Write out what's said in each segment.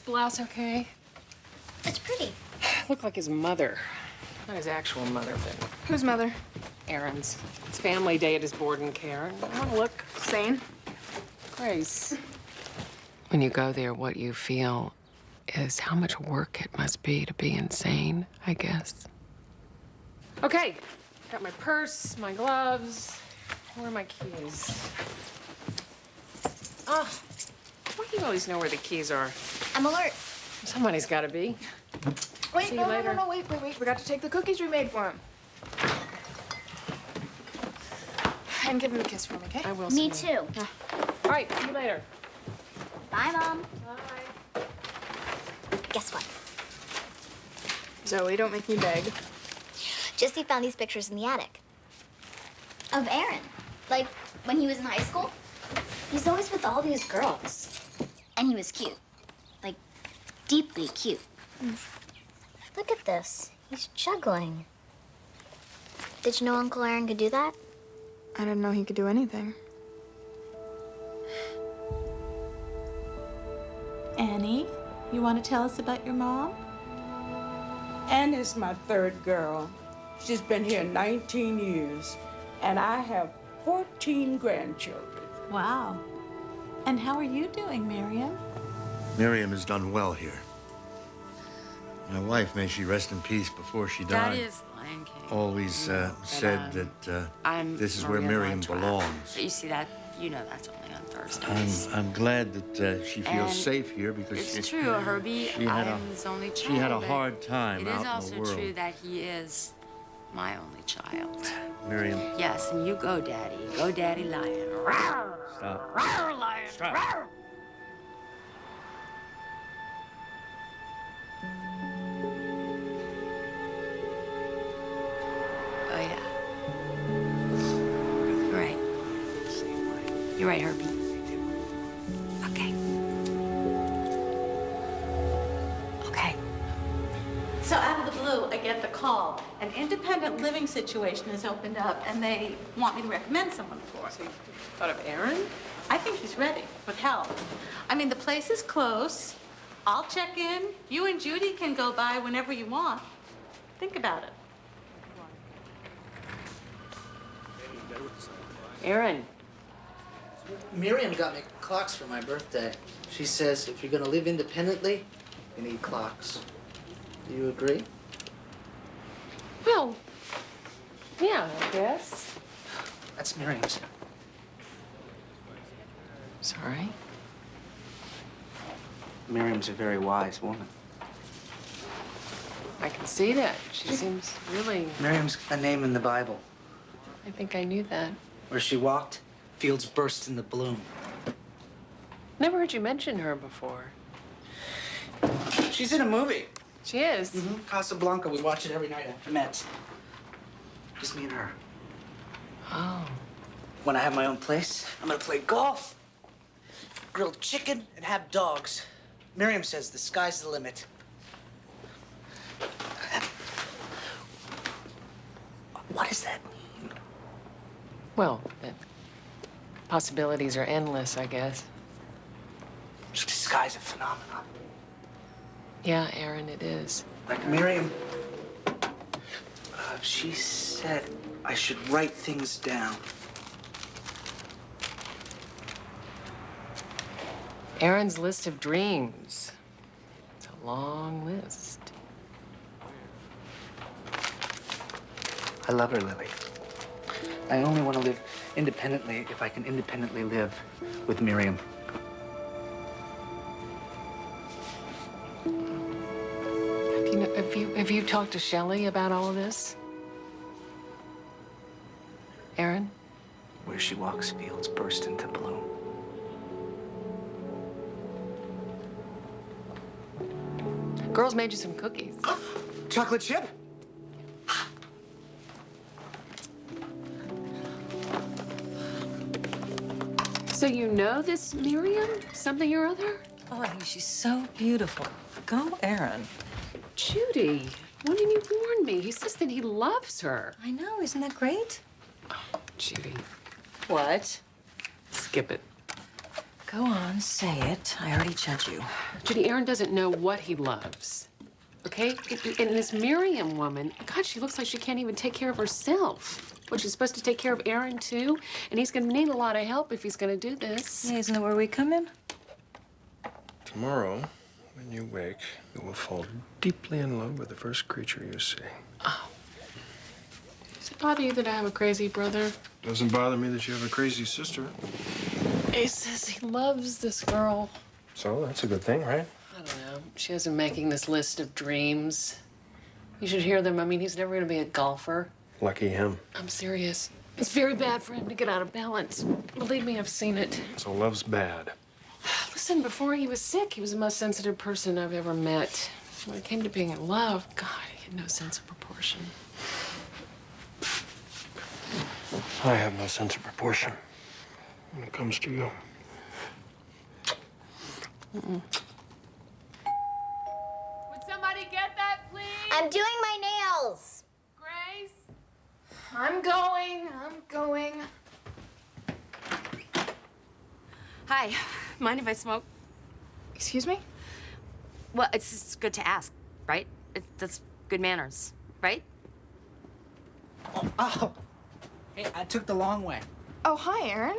blouse okay? It's pretty. Looked like his mother. Not his actual mother, but Whose mother? Aaron's. It's family day at his board and care. I want to look Sane? Grace. When you go there, what you feel is how much work it must be to be insane, I guess. Okay, got my purse, my gloves. Where are my keys? Ah, why do you always know where the keys are? I'm alert. Somebody's got to be. Wait, See you no, later. no, wait. We got to take the cookies we made for him. And give him a kiss for me, okay? I will. Me see you. too. All right, see you later. Bye, Mom. Bye. Guess what? Zoe, don't make me beg. Jesse found these pictures in the attic. Of Aaron. Like, when he was in high school. He's always with all these girls. And he was cute. Like, deeply cute. Look at this. He's juggling. Did you know Uncle Aaron could do that? I didn't know he could do anything. Annie, you want to tell us about your mom? Ann is my third girl. She's been here 19 years, and I have 14 grandchildren. Wow. And how are you doing, Miriam? Miriam has done well here. My wife, may she rest in peace before she died, That is Lion King. always said that this is where Miriam belongs. But you see that, you know that's only on Thursdays. I'm glad that she feels And safe here because It's true, Herbie. I am his only child. she had a but hard time It is out in the also world. true that he is my only child. Miriam, Yes, and you go, Daddy. Go, Daddy Lion. Rawr! stop. Rawr, Lion! Stop. Rawr! Oh, yeah. You're right. You're right, Herbie. Okay. Okay. So out of the blue, I get the call. An independent living situation has opened up, and they want me to recommend someone for it. Thought of Aaron? I think he's ready, with help. I mean, the place is close. I'll check in. You and Judy can go by whenever you want. Think about it. Aaron. Miriam got me clocks for my birthday. She says if you're gonna live independently, you need clocks. Do you agree? Well, yeah, I guess. That's Miriam's. Sorry. Miriam's a very wise woman. I can see that. She seems really... Miriam's a name in the Bible. I think I knew that. Where she walked, fields burst into bloom. Never heard you mention her before. She's in a movie. She is? Casablanca. We watch it every night after Mets. Just me and her. Oh. When I have my own place, I'm gonna play golf, grill chicken, and have dogs. Miriam says the sky's the limit. What does that mean? Well, the possibilities are endless, I guess. The sky's a phenomenon. Yeah, Aaron, it is. Like Miriam, she said I should write things down. Aaron's list of dreams. It's a long list. I love her, Lily. I only want to live independently if I can independently live with Miriam. Have you talked to Shelley about all of this? Aaron? Where she walks, fields burst into bloom. Girls made you some cookies. Chocolate chip? So you know this Miriam? Something or other? Oh, I think she's so beautiful. Go, Aaron. Judy, why didn't you warn me? He says that he loves her. I know, isn't that great? Judy, What? skip it. Go on, say it. I already judge you. Judy, Aaron doesn't know what he loves. Okay? And this Miriam woman, God, she looks like she can't even take care of herself. What, she's supposed to take care of Aaron, too? And he's gonna need a lot of help if he's gonna do this. Yeah, isn't that where we come in? Tomorrow, when you wake, you will fall deeply in love with the first creature you see. Oh. Does it bother you that I have a crazy brother? Doesn't bother me that you have a crazy sister. He says he loves this girl. So that's a good thing, right? I don't know. She has him making this list of dreams. You should hear them. I mean, he's never gonna be a golfer. Lucky him. I'm serious. It's very bad for him to get out of balance. Believe me, I've seen it. So love's bad. Listen, before he was sick, he was the most sensitive person I've ever met. When it came to being in love, God, he had no sense of proportion. I have no sense of proportion when it comes to you. Mm-mm. Would somebody get that, please? I'm doing my nails. Grace? I'm going. Hi, mind if I smoke? Excuse me? Well, it's just good to ask, right? That's good manners, right? Oh. Hey, I took the long way. Oh, hi, Aaron.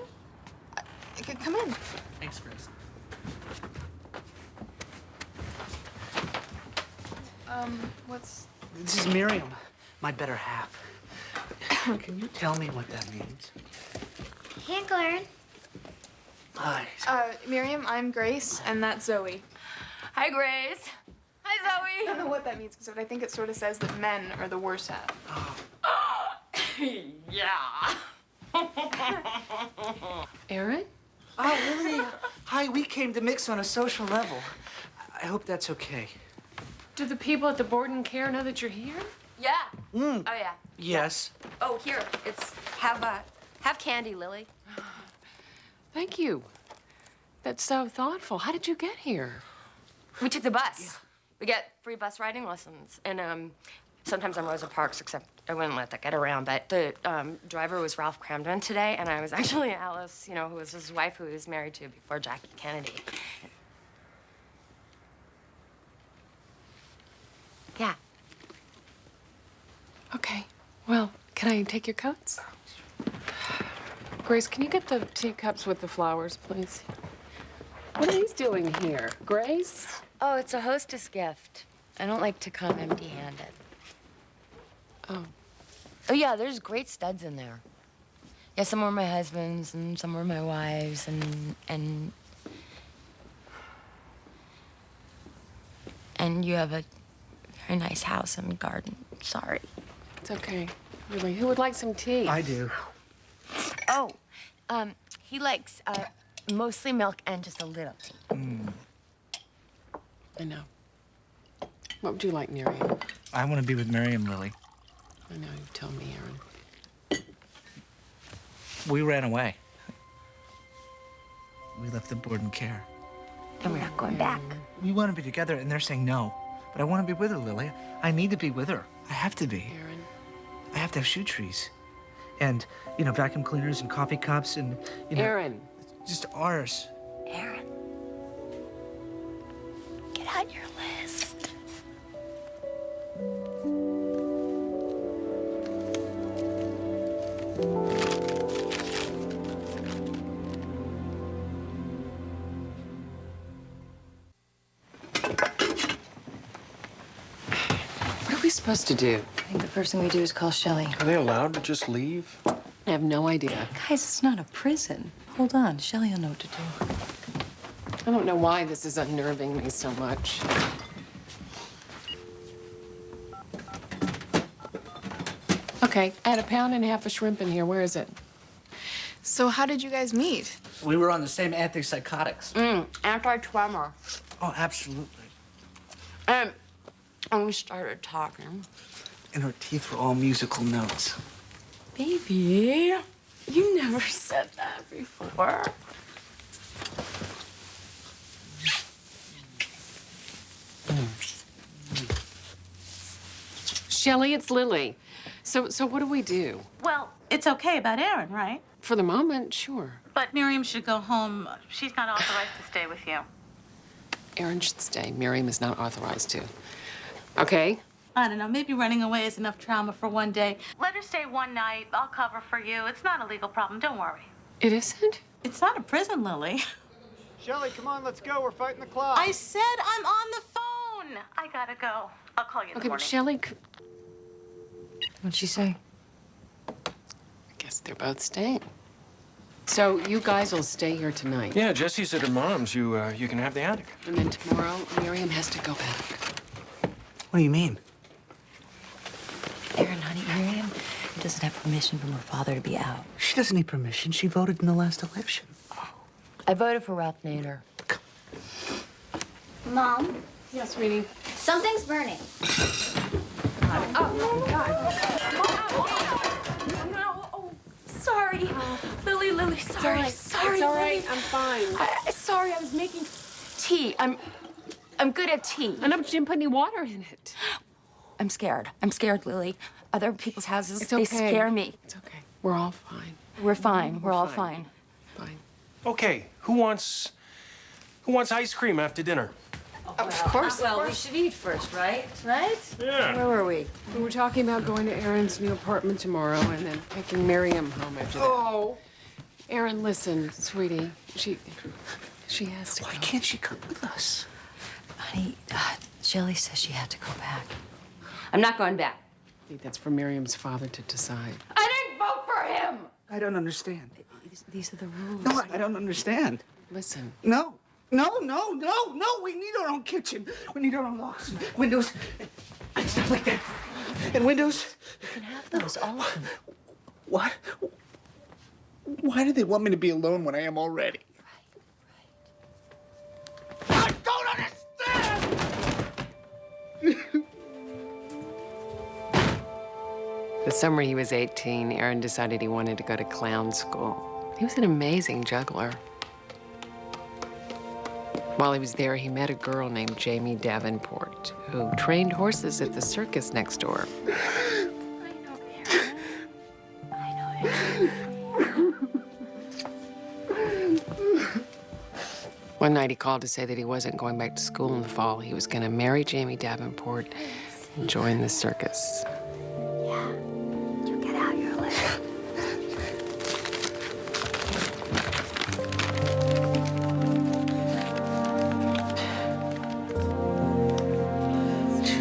Come in. Thanks, Grace. What's... This is Miriam, my better half. Can you tell me what that means? Here you go, Aaron. Hi. Miriam, I'm Grace, and that's Zoe. Hi, Grace. Hi, I don't Zoe. know what that means, but I think it sort of says that men are the worst at it. Yeah. Aaron? Oh, really? Hi, we came to mix on a social level. I hope that's okay. Do the people at the board and care know that you're here? Yeah. Oh, yeah. Yes. Oh, here. It's have candy, Lily. Thank you. That's so thoughtful. How did you get here? We took the bus. We get free bus riding lessons, and sometimes on Rosa Parks, except I wouldn't let that get around. But the driver was Ralph Cramden today, and I was actually Alice, you know, who was his wife, who he was married to before Jackie Kennedy. Yeah. Okay. Well, can I take your coats? Grace, can you get the teacups with the flowers, please? What are these doing here? Grace? Oh, it's a hostess gift. I don't like to come empty-handed. Oh. Oh, yeah, there's great studs in there. Yeah, some were my husband's and some were my wife's and you have a very nice house and garden. Sorry. It's okay. Really, who would like some tea? I do. Oh, he likes mostly milk and just a little tea. I know. What would you like, Miriam? I want to be with Miriam, Lily. I know, you've told me, Aaron. We ran away. We left the board and care. And we're not going back. We want to be together, and they're saying no. But I want to be with her, Lily. I need to be with her. I have to be. Aaron. I have to have shoe trees. And, you know, vacuum cleaners and coffee cups and, you know... Aaron. Just ours. Aaron, get out your list. What are we supposed to do? I think the first thing we do is call Shelley. Are they allowed to just leave? I have no idea. Guys, it's not a prison. Hold on. Shelley will know what to do. I don't know why this is unnerving me so much. Okay, I had 1.5 pounds of shrimp in here. Where is it? So how did you guys meet? We were on the same antipsychotics. Anti-tremor. Oh, absolutely. And we started talking. And her teeth were all musical notes. Baby, you never said that before. Shelley, it's Lily. So what do we do? Well, It's okay about Aaron, right? For the moment, sure. But Miriam should go home. She's not authorized to stay with you. Aaron should stay. Miriam is not authorized to. Okay? I don't know, maybe running away is enough trauma for one day. Let her stay one night. I'll cover for you. It's not a legal problem. Don't worry. It isn't? It's not a prison, Lily. Shelley, come on, let's go. We're fighting the clock. I said I'm on the phone. I gotta go. I'll call you in the Okay, but morning. Shelley... What'd she say? I guess they're both staying. So you guys will stay here tonight. Yeah, Jesse's at her mom's. You can have the attic. And then tomorrow, Miriam has to go back. What do you mean? Aaron, honey, Miriam doesn't have permission from her father to be out. She doesn't need permission. She voted in the last election. I voted for Ralph Nader. Mom, Yeah, sweetie. something's burning. Sorry. Lily, sorry. It's all right. Lily. I'm fine. Sorry, I was making tea. I'm good at tea. I know, but you didn't put any water in it. I'm scared, Lily. Other people's houses, It's they okay. scare me. It's okay. We're all fine. We're fine. We're all fine. Fine. Okay, who wants ice cream after dinner? Of course. Well, we should eat first, right? Right? Yeah. Where were we? We were talking about going to Aaron's new apartment tomorrow and then taking Miriam home after that. Oh. Aaron, listen, sweetie. She has to Why go. can't she come with us? Honey, Shelley says she had to go back. I'm not going back. I think that's for Miriam's father to decide. I didn't vote for him! I don't understand. These are the rules. No, I don't understand. Listen, No. We need our own kitchen. We need our own locks, and windows, and stuff like that. And windows. You can have those, all of them. What? Why do they want me to be alone when I am already? I don't understand! the summer he was 18, Aaron decided he wanted to go to clown school. He was an amazing juggler. While he was there, he met a girl named Jamie Davenport, who trained horses at the circus next door. I know, Aaron. One night he called to say that he wasn't going back to school in the fall. He was going to marry Jamie Davenport and join the circus. You get out your letter.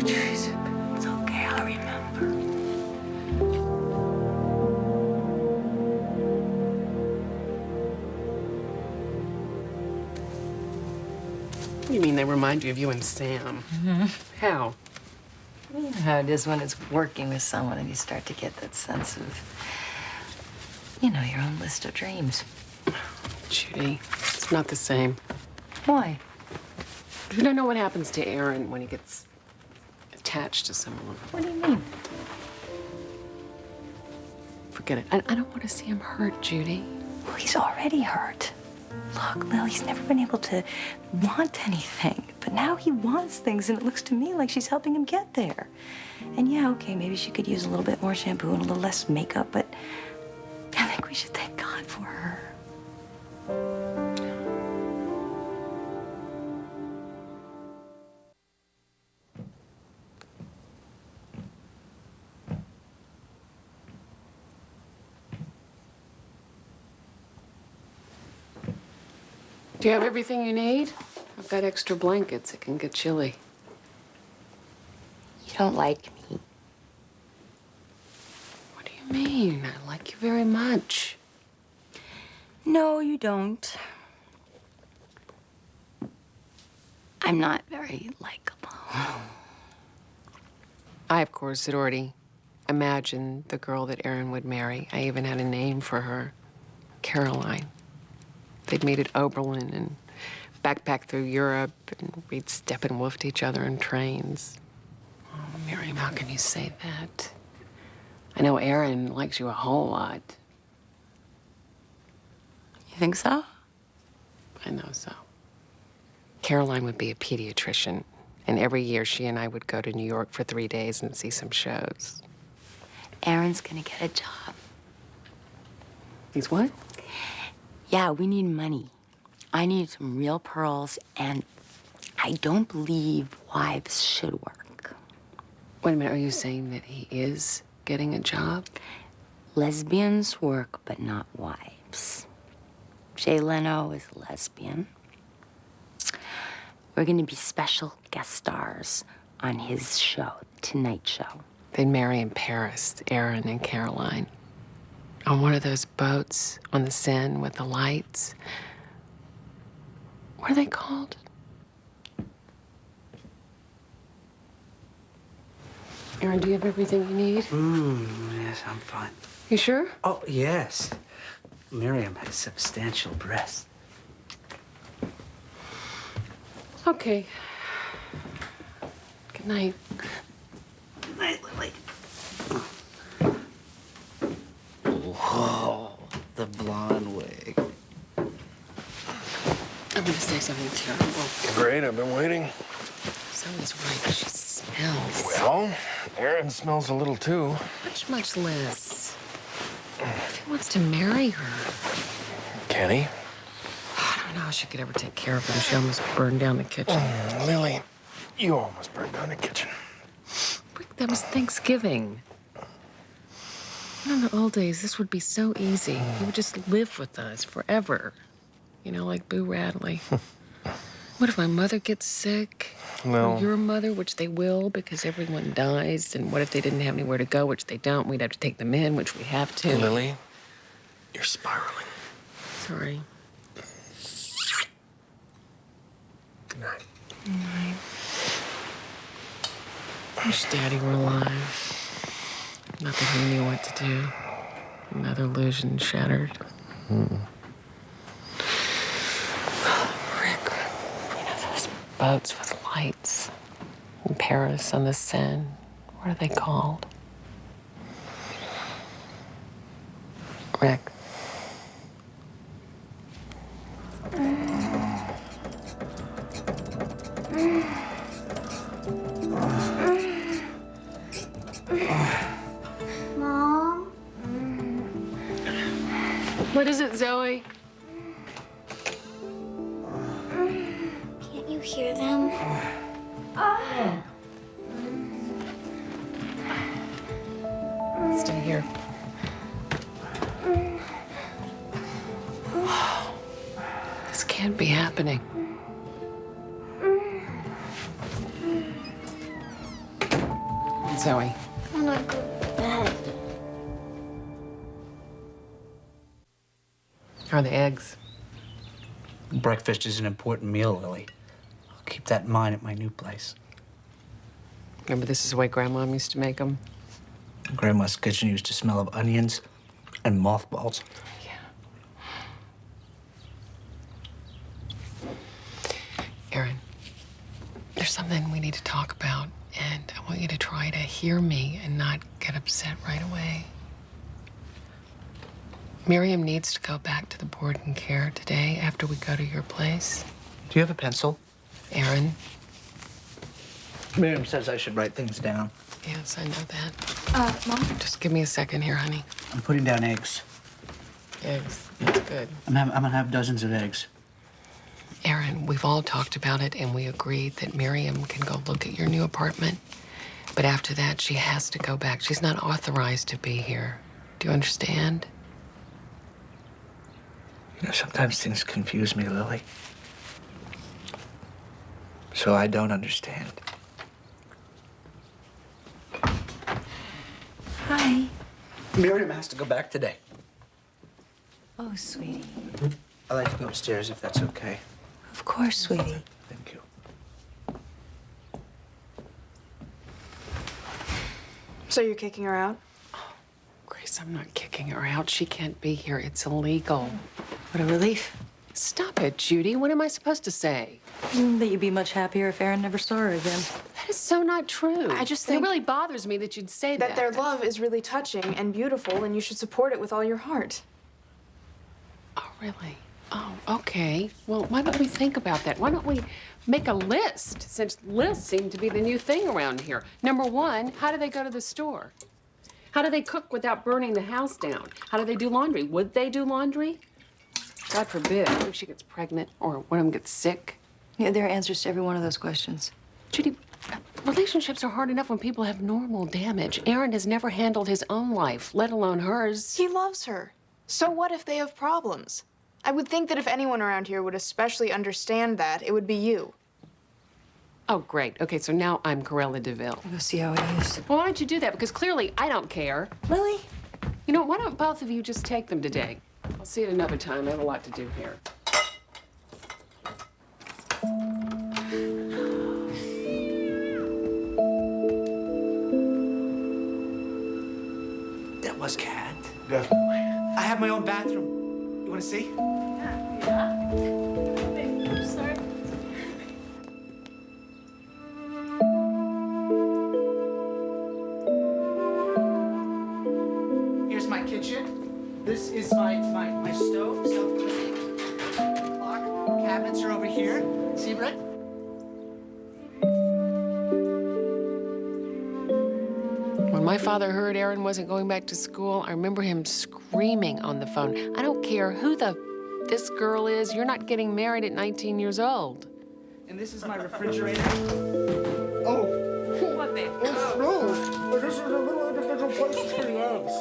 It's okay, I'll remember. You mean they remind you of you and Sam? Mm-hmm. How? You know how it is when it's working with someone and you start to get that sense of, your own list of dreams. Judy, it's not the same. Why? You don't know what happens to Aaron when he gets attached to someone. What do you mean? Forget it. I don't want to see him hurt, Judy. Well, he's already hurt. Look, Lil, he's never been able to want anything. But now he wants things, and it looks to me like she's helping him get there. And yeah, okay, maybe she could use a little bit more shampoo and a little less makeup, but I think we should thank God for her. Do you have everything you need? I've got extra blankets. It can get chilly. You don't like me. What do you mean? I like you very much. No, you don't. I'm not very likable. I, of course, had already imagined the girl that Aaron would marry. I even had a name for her, Caroline. They'd meet at Oberlin and backpack through Europe, and we'd Steppenwolfed each other in trains. Oh, Miriam, how can you say that? I know Aaron likes you a whole lot. You think so? I know so. Caroline would be a pediatrician, and every year she and I would go to New York for 3 days and see some shows. Aaron's gonna get a job. He's what? Yeah, we need money. I need some real pearls, and I don't believe wives should work. Wait a minute, are you saying that he is getting a job? Lesbians work, but not wives. Jay Leno is a lesbian. We're gonna be special guest stars on his show, The Tonight Show. They'd marry in Paris, Aaron and Caroline. On one of those boats on the Seine with the lights. What are they called? Aaron, do you have everything you need? Yes, I'm fine. You sure? Oh, yes. Miriam has substantial breasts. Okay. Good night. Good night, Lily. Whoa, the blonde wig. I'm gonna say something terrible. Great, I've been waiting. Zoe's right, she smells. Well, Aaron smells a little too. Much less. If he wants to marry her. Can he? I don't know how she could ever take care of him. She almost burned down the kitchen. Lily, you almost burned down the kitchen. Rick, that was Thanksgiving. In the old days, this would be so easy. He would just live with us forever. You know, like Boo Radley. What if my mother gets sick? No. Or your mother, which they will because everyone dies. And what if they didn't have anywhere to go, which they don't? We'd have to take them in, which we have to. Lily, you're spiraling. Sorry. Good night. Good night. Wish Daddy were alive. Not that he knew what to do. Another illusion shattered. Rick, you know those boats with lights in Paris on the Seine? What are they called? Rick. Mom? What is it, Zoe? Can't you hear them? Stay here. This can't be happening. Zoe. I want to go to bed. How are the eggs? Breakfast is an important meal, Lily. I'll keep that in mind at my new place. Remember, this is the way Grandma used to make them? Grandma's kitchen used to smell of onions and mothballs. Aaron, there's something we need to talk about, and I want you to try to hear me and not get upset right away. Miriam needs to go back to the board and care today after we go to your place. Do you have a pencil? Aaron? Miriam says I should write things down. Yes, I know that. Mom? Just give me a second here, honey. I'm putting down eggs. Eggs, that's good. I'm gonna have dozens of eggs. Aaron, we've all talked about it, and we agreed that Miriam can go look at your new apartment. But after that, she has to go back. She's not authorized to be here. Do you understand? You know, sometimes things confuse me, Lily. So I don't understand. Hi. Miriam has to go back today. Oh, sweetie. I'd like to go upstairs if that's okay. Of course, sweetie. Thank you. So you're kicking her out? Grace, I'm not kicking her out. She can't be here. It's illegal. What a relief. Stop it, Judy. What am I supposed to say? That you'd be much happier if Aaron never saw her again. That is so not true. I just And think it really bothers me that you'd say that. that their love is really touching and beautiful, and you should support it with all your heart. Oh, really? Oh, okay. Well, why don't we think about that? Why don't we make a list, since lists seem to be the new thing around here? Number one, how do they go to the store? How do they cook without burning the house down? How do they do laundry? Would they do laundry? God forbid. What if she gets pregnant or one of them gets sick? Yeah, there are answers to every one of those questions. Judy, relationships are hard enough when people have normal damage. Aaron has never handled his own life, let alone hers. He loves her. So what if they have problems? I would think that if anyone around here would especially understand that, it would be you. Oh, great. Okay, so now I'm Corella DeVille. We'll see how it is. Well, why don't you do that? Because clearly I don't care. Lily? You know, why don't both of you just take them today? I'll see you at another time. I have a lot to do here. That was Cat. Definitely. I have my own bathroom. You want to see? Here's my kitchen. This is my stove, self-cleaning. Clock. Cabinets are over here. See, Brett? When my father heard Aaron wasn't going back to school, I remember him screaming on the phone, I don't care who this girl is, you're not getting married at 19 years old. And this is my refrigerator. Oh, What the? no. This is a little individual place for the eggs.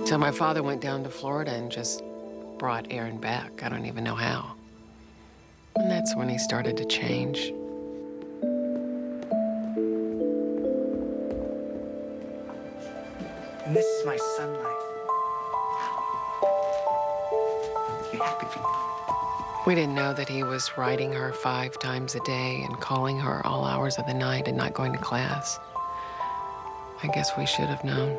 So my father went down to Florida and just brought Aaron back. I don't even know how. And that's when he started to change. And this is my sunlight. You happy for me? We didn't know that he was writing her 5 times a day and calling her all hours of the night and not going to class. I guess we should have known.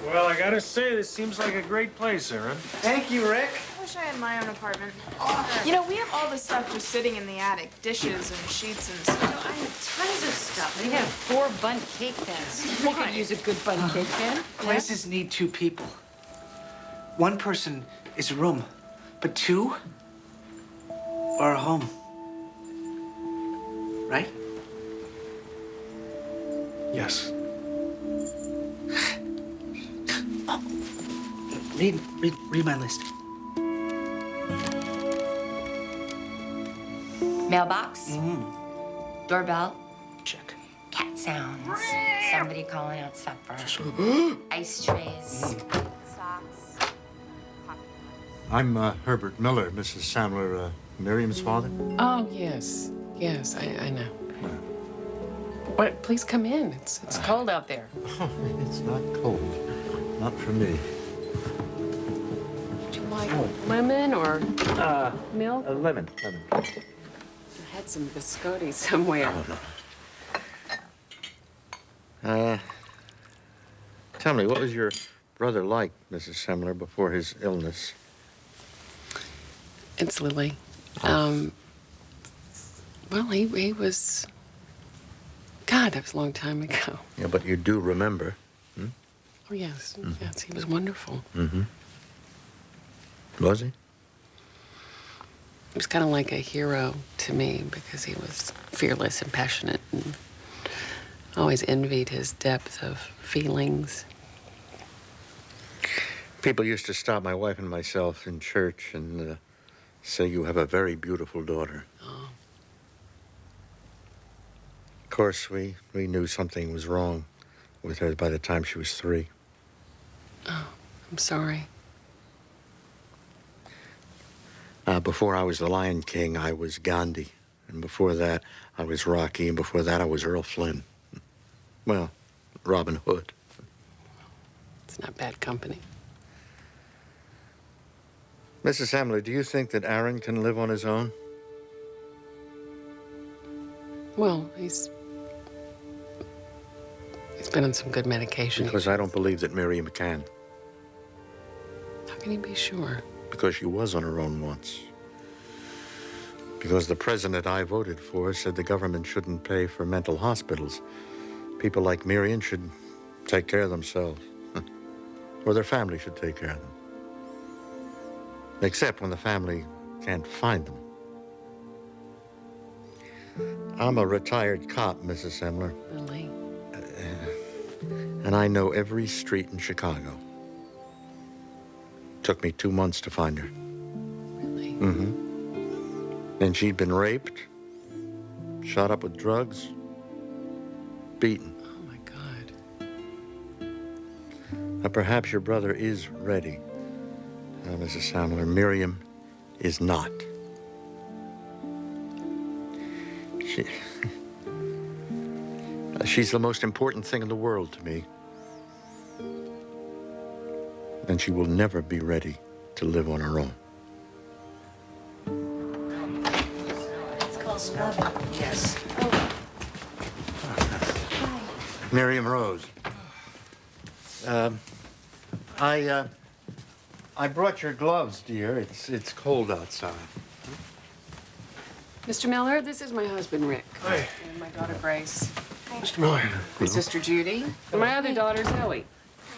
Well, I gotta say, this seems like a great place, Aaron. Thank you, Rick. I wish I had my own apartment. You know, we have all this stuff just sitting in the attic. Dishes and sheets and stuff. I have tons of stuff. We have 4 bundt cake pans. We could use a good bundt cake pan. Places need 2 people. 1 person is a room, but 2 are a home. Right? Yes. Read my list. Mailbox. Doorbell. Check. Cat sounds. Somebody calling out supper. Ice trays. Socks. I'm Herbert Miller, Mrs. Samler, Miriam's father. Oh, yes. Yes, I know. But please come in. It's cold out there. It's not cold. Not for me. Would you like lemon or milk? Lemon. I had some biscotti somewhere. Tell me, what was your brother like, Mrs. Semler, before his illness? It's Lily. Well, he was... God, that was a long time ago. Yeah, but you do remember. Hmm? Oh, yes. Yes, he was wonderful. Mm-hmm. Was he? He was kind of like a hero to me because he was fearless and passionate and always envied his depth of feelings. People used to stop my wife and myself in church and say, you have a very beautiful daughter. Oh. Of course, we knew something was wrong with her by the time she was 3. Oh, I'm sorry. Before I was the Lion King, I was Gandhi. And before that, I was Rocky. And before that, I was Earl Flynn. Well, Robin Hood. It's not bad company. Mrs. Hamler, do you think that Aaron can live on his own? Well, he's been on some good medication. Because I don't believe that Miriam can. How can you be sure? Because she was on her own once. Because the president I voted for said the government shouldn't pay for mental hospitals. People like Miriam should take care of themselves. Or their family should take care of them. Except when the family can't find them. I'm a retired cop, Mrs. Semler. Lily. And I know every street in Chicago. Took me 2 months to find her. Really? Mm-hmm. And she'd been raped, shot up with drugs, beaten. Oh, my God. Now, perhaps your brother is ready, Mrs. Samler. Miriam is not. She's the most important thing in the world to me. And she will never be ready to live on her own. It's called snubbing. Yes. Miriam Rose. I brought your gloves, dear. It's cold outside. Mr. Miller, this is my husband, Rick. Hi. And my daughter, Grace. Mr. Miller. My sister, Judy. And my other daughter, Zoe.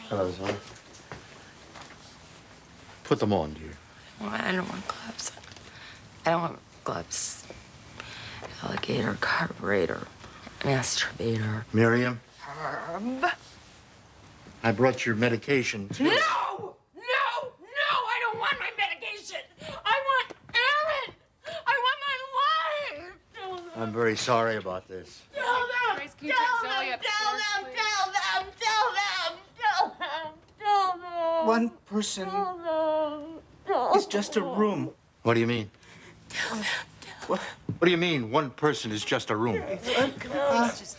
Hello, Zoe. Put them on, dear. Well, I don't want gloves. I don't want gloves. Alligator, carburetor, masturbator. Miriam, Herb. I brought your medication, too. No! No! No! I don't want my medication! I want Aaron! I want my life! I'm very sorry about this. Tell them! Grace, can you take Zoe upstairs, please? Tell them! One person is just a room. What do you mean? What? What do you mean, one person is just a room?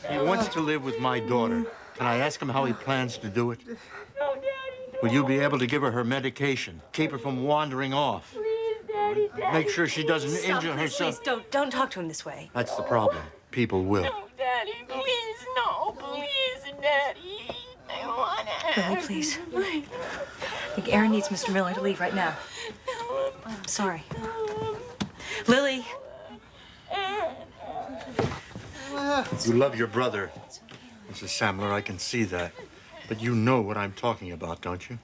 He wants to live with my daughter. Can I ask him how he plans to do it? No, Daddy. No. Will you be able to give her medication? Keep her from wandering off? Please, Daddy. Make sure she doesn't Stop, injure please, herself. please, don't talk to him this way. That's the problem. People will. No, Daddy. Please, no. Please, Daddy. I want Aaron. Lily, please. I think Aaron needs Mr. Miller to leave right now. I'm sorry. Lily. You love your brother, Mrs. Samler. I can see that. But you know what I'm talking about, don't you?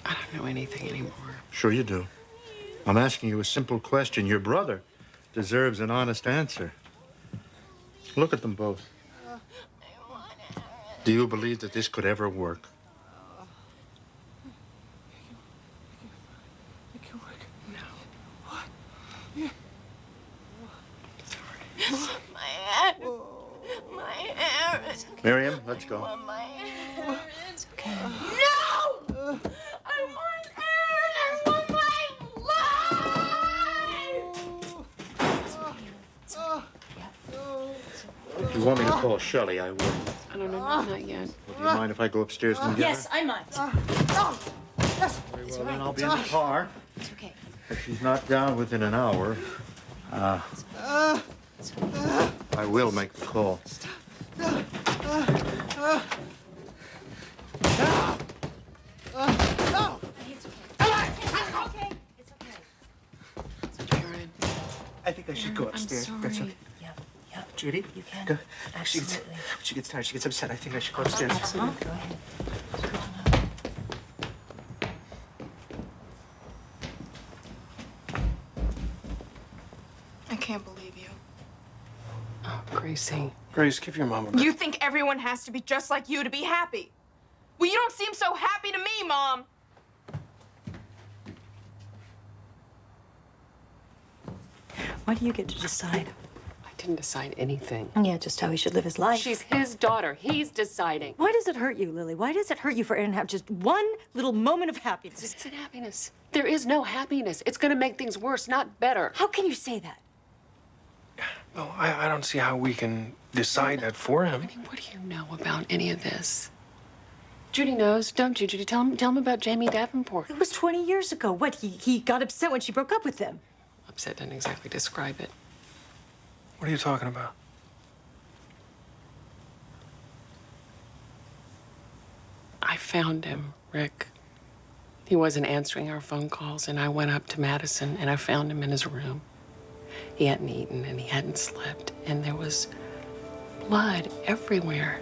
I don't know anything anymore. Sure you do. I'm asking you a simple question. Your brother deserves an honest answer. Look at them both. Do you believe that this could ever work? It can work. No. What? Yeah. My Aaron. My Aaron. Miriam, let's go. My Aaron. Okay. No! I want Aaron. I want my life. If you want me to call Shelley, I will. I don't know, not yet. Do you mind if I go upstairs and get Yes, her? I might. Very well, then I'll be in the car. It's okay. If she's not down within an hour, I will make the call. Aaron, I think I should go upstairs. I'm That's sorry. okay. Yeah, Judy? you can. Go. Absolutely. She gets tired. She gets upset. I think I should go upstairs. Absolutely. Go ahead. I can't believe you. Oh, Gracie. Grace, give your mom a break. You think everyone has to be just like you to be happy? Well, you don't seem so happy to me, Mom. Why do you get to decide? I didn't decide anything. Yeah, just how he should live his life. She's his daughter. He's deciding. Why does it hurt you, Lily? Why does it hurt you for Aaron to have just one little moment of happiness? It's an happiness. There is no happiness. It's going to make things worse, not better. How can you say that? No, I don't see how we can decide that for him. I mean, what do you know about any of this? Judy knows, don't you, Judy? Tell him about Jamie Davenport. It was 20 years ago. What, he got upset when she broke up with him? Upset doesn't exactly describe it. What are you talking about? I found him, Rick. He wasn't answering our phone calls, and I went up to Madison, and I found him in his room. He hadn't eaten, and he hadn't slept, and there was blood everywhere.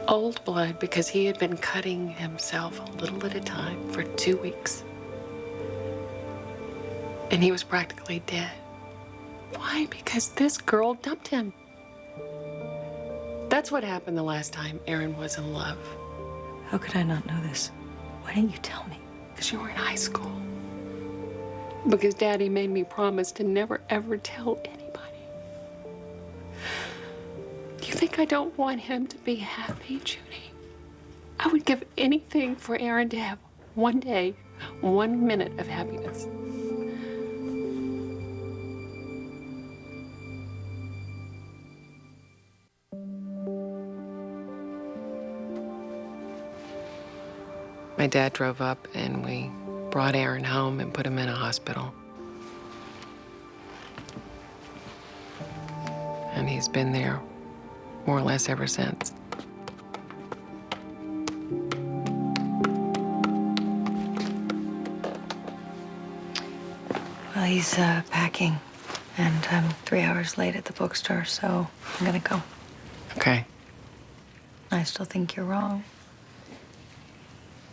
Old blood, because he had been cutting himself a little at a time for 2 weeks. And he was practically dead. Why? Because this girl dumped him. That's what happened the last time Aaron was in love. How could I not know this? Why didn't you tell me? Because you were in high school. Because Daddy made me promise to never, ever tell anybody. Do you think I don't want him to be happy, Judy? I would give anything for Aaron to have one day, 1 minute of happiness. My dad drove up and we brought Aaron home and put him in a hospital. And he's been there more or less ever since. Well, he's packing, and I'm 3 hours late at the bookstore, so I'm gonna go. Okay. I still think you're wrong.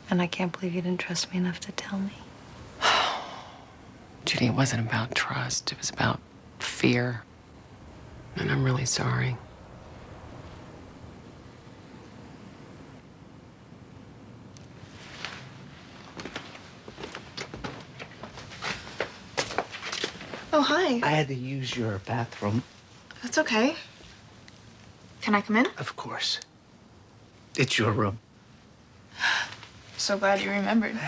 And I can't believe you didn't trust me enough to tell me. Judy, it wasn't about trust. It was about fear. And I'm really sorry. Oh, hi. I had to use your bathroom. That's okay. Can I come in? Of course. It's your room. So glad you remembered.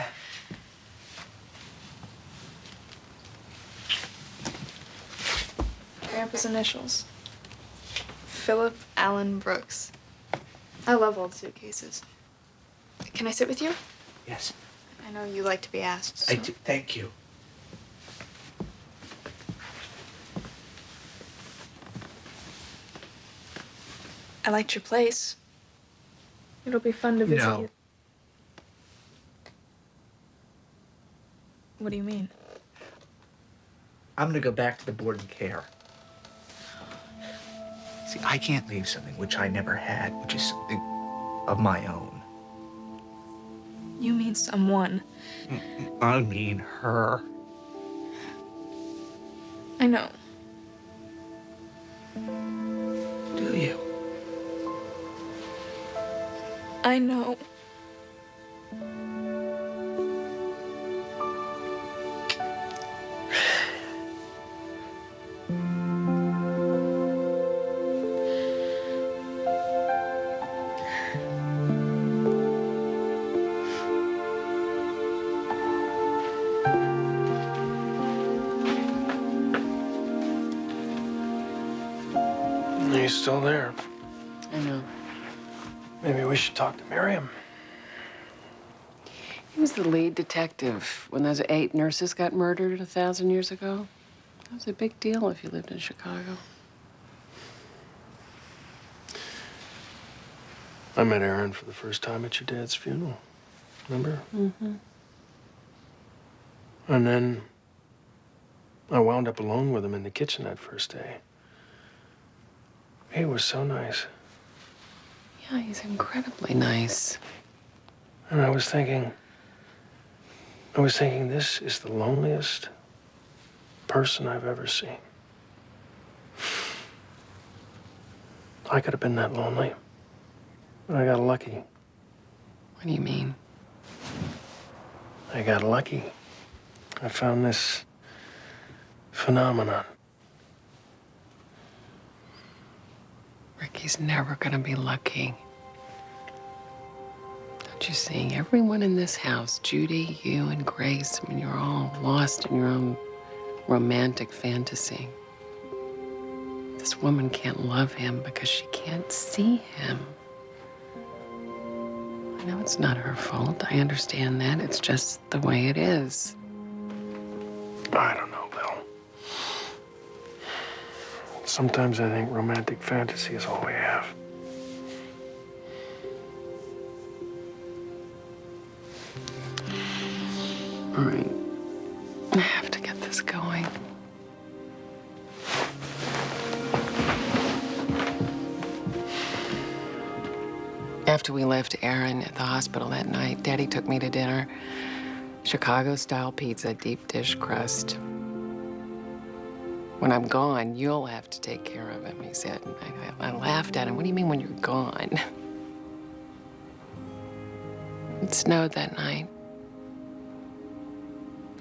Grandpa's initials. Philip Allen Brooks. I love old suitcases. Can I sit with you? Yes. I know you like to be asked. So. I do. Thank you. I liked your place. It'll be fun to visit No. you. What do you mean? I'm gonna go back to the board and care. See, I can't leave something which I never had, which is something of my own. You mean someone. I mean her. I know. Do you? I know. He's still there. I know. Maybe we should talk to Miriam. He was the lead detective when those 8 nurses got murdered 1,000 years ago. That was a big deal if you lived in Chicago. I met Aaron for the first time at your dad's funeral. Remember? Mm-hmm. And then I wound up alone with him in the kitchen that first day. He was so nice. Yeah, he's incredibly nice. And I was thinking, this is the loneliest person I've ever seen. I could have been that lonely, but I got lucky. What do you mean? I got lucky. I found this phenomenon. Ricky's never gonna be lucky. Don't you see? Everyone in this house, Judy, you, and Grace, I mean, you're all lost in your own romantic fantasy. This woman can't love him because she can't see him. I know it's not her fault. I understand that. It's just the way it is. I don't know, Bill. Sometimes I think romantic fantasy is all we have. All right. I have to get this going. After we left Aaron at the hospital that night, Daddy took me to dinner. Chicago-style pizza, deep dish crust. When I'm gone, you'll have to take care of him, he said. And I laughed at him. What do you mean when you're gone? It snowed that night.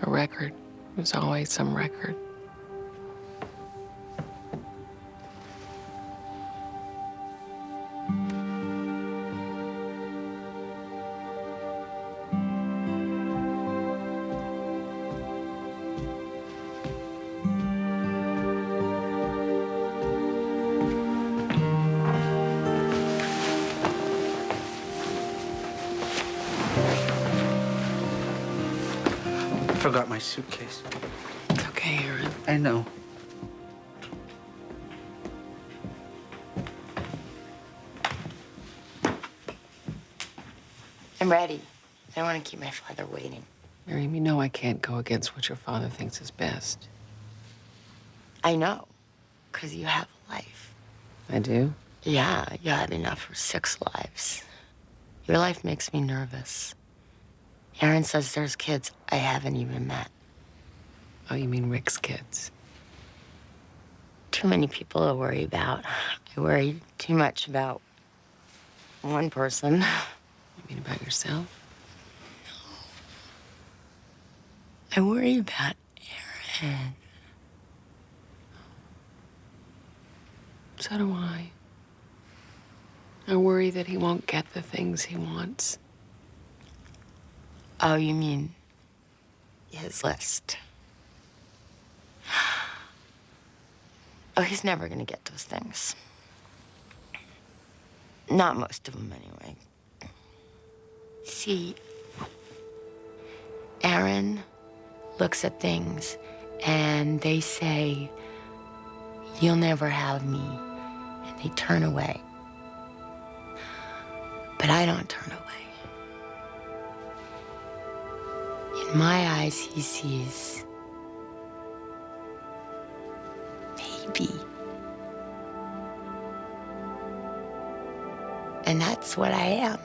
A record. There's always some record. Forgot my suitcase. It's okay, Aaron. I know. I'm ready. I don't want to keep my father waiting. Miriam, you know I can't go against what your father thinks is best. I know, because you have a life. I do? Yeah, you had enough for 6 lives. Your life makes me nervous. Aaron says there's kids I haven't even met. Oh, you mean Rick's kids? Too many people to worry about. I worry too much about one person. You mean about yourself? I worry about Aaron. So do I. I worry that he won't get the things he wants. Oh, you mean his list? Oh, he's never gonna get those things. Not most of them, anyway. See, Aaron looks at things and they say, "You'll never have me," and they turn away. But I don't turn away. In my eyes, he sees maybe. And that's what I am.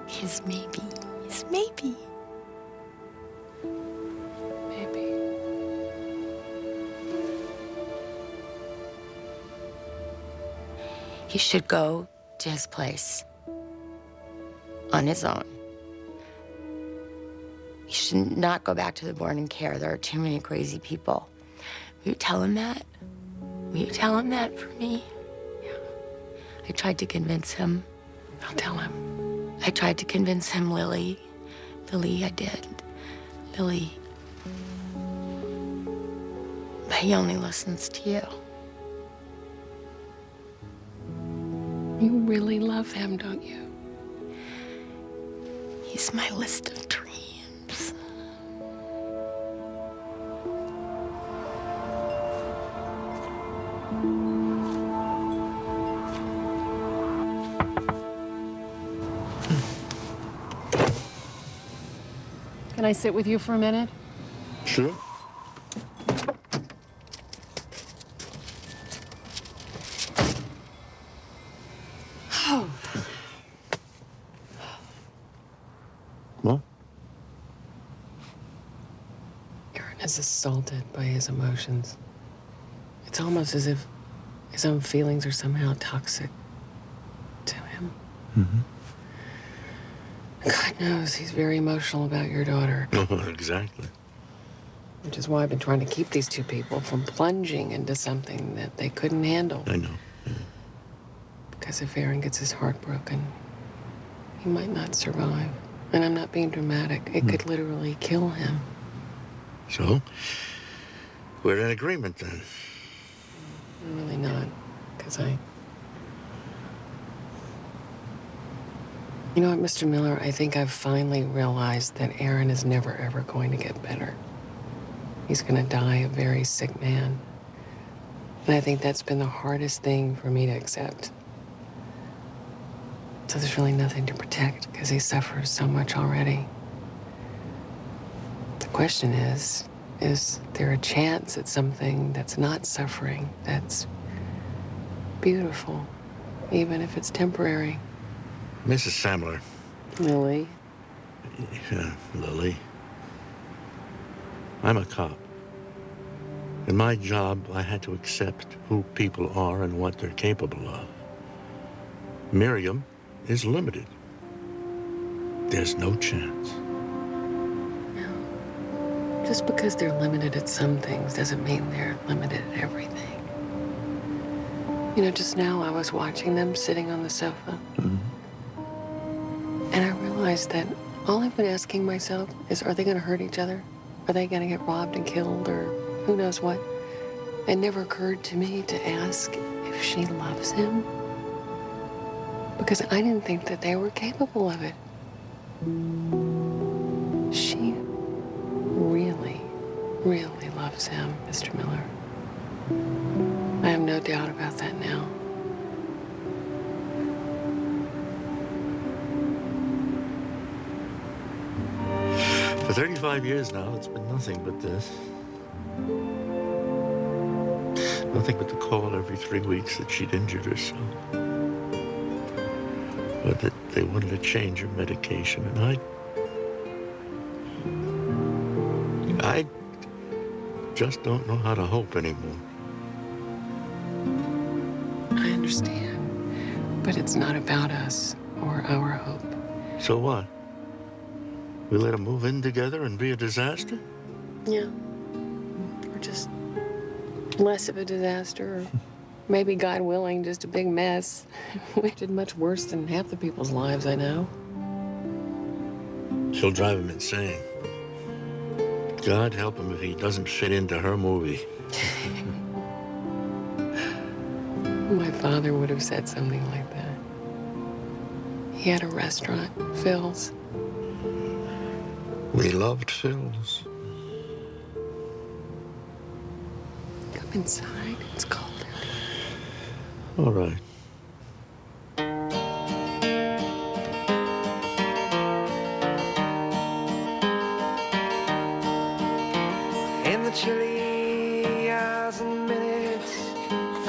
His maybe. His maybe. Maybe. He should go to his place on his own. He should not go back to the board and care. There are too many crazy people. Will you tell him that? Will you tell him that for me? Yeah. I tried to convince him. I'll tell him. I tried to convince him, Lily. Lily, I did. Lily. But he only listens to you. You really love him, don't you? He's my list of dreams. Can I sit with you for a minute? Sure. Oh. What? Aaron is assaulted by his emotions. It's almost as if his own feelings are somehow toxic to him. Mm-hmm. God knows he's very emotional about your daughter. Exactly. Which is why I've been trying to keep these two people from plunging into something that they couldn't handle. I know. Yeah. Because if Aaron gets his heart broken, he might not survive. And I'm not being dramatic. It could literally kill him. So, we're in agreement then. I'm really not, because You know what, Mr. Miller? I think I've finally realized that Aaron is never, ever going to get better. He's going to die a very sick man. And I think that's been the hardest thing for me to accept. So there's really nothing to protect because he suffers so much already. The question is there a chance at something that's not suffering, that's beautiful, even if it's temporary? Mrs. Samler. Lily? Yeah, Lily. I'm a cop. In my job, I had to accept who people are and what they're capable of. Miriam is limited. There's no chance. No. Just because they're limited at some things doesn't mean they're limited at everything. You know, just now I was watching them sitting on the sofa. Mm-hmm. And I realized that all I've been asking myself is, are they going to hurt each other? Are they going to get robbed and killed or who knows what? It never occurred to me to ask if she loves him. Because I didn't think that they were capable of it. She really, really loves him, Mr. Miller. I have no doubt about that now. For 35 years now, it's been nothing but this. Nothing but the call every 3 weeks that she'd injured herself. But that they wanted to change her medication, and I just don't know how to hope anymore. I understand, but it's not about us or our hope. So what? We let them move in together and be a disaster? Yeah. Or just less of a disaster, or maybe, God willing, just a big mess. We did much worse than half the people's lives I know. She'll drive him insane. God help him if he doesn't fit into her movie. My father would have said something like that. He had a restaurant, Phil's. We loved Phil's. Come inside. It's cold out here. All right. In the chilly hours and minutes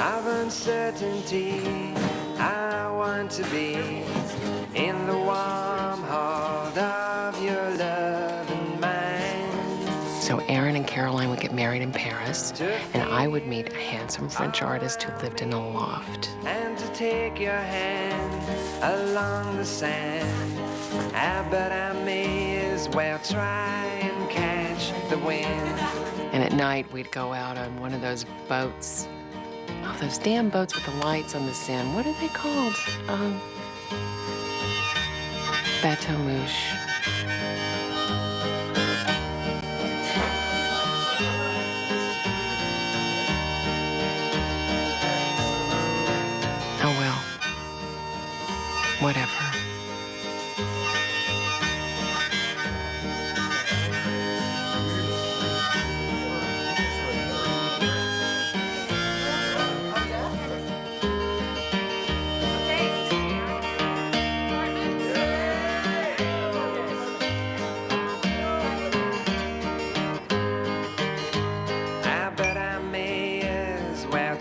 of uncertainty, I want to be in the warm heart of your love and mine. So Aaron and Caroline would get married in Paris, and I would meet a handsome French artist who lived in a loft. And to take your hand along the sand, but I may as well try and catch the wind. And at night, we'd go out on one of those boats. Oh, those damn boats with the lights on the Seine. What are they called? Bateau Mouche. Oh, well. Whatever.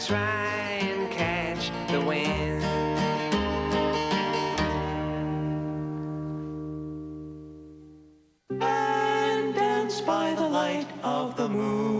Try and catch the wind. And dance by the light of the moon.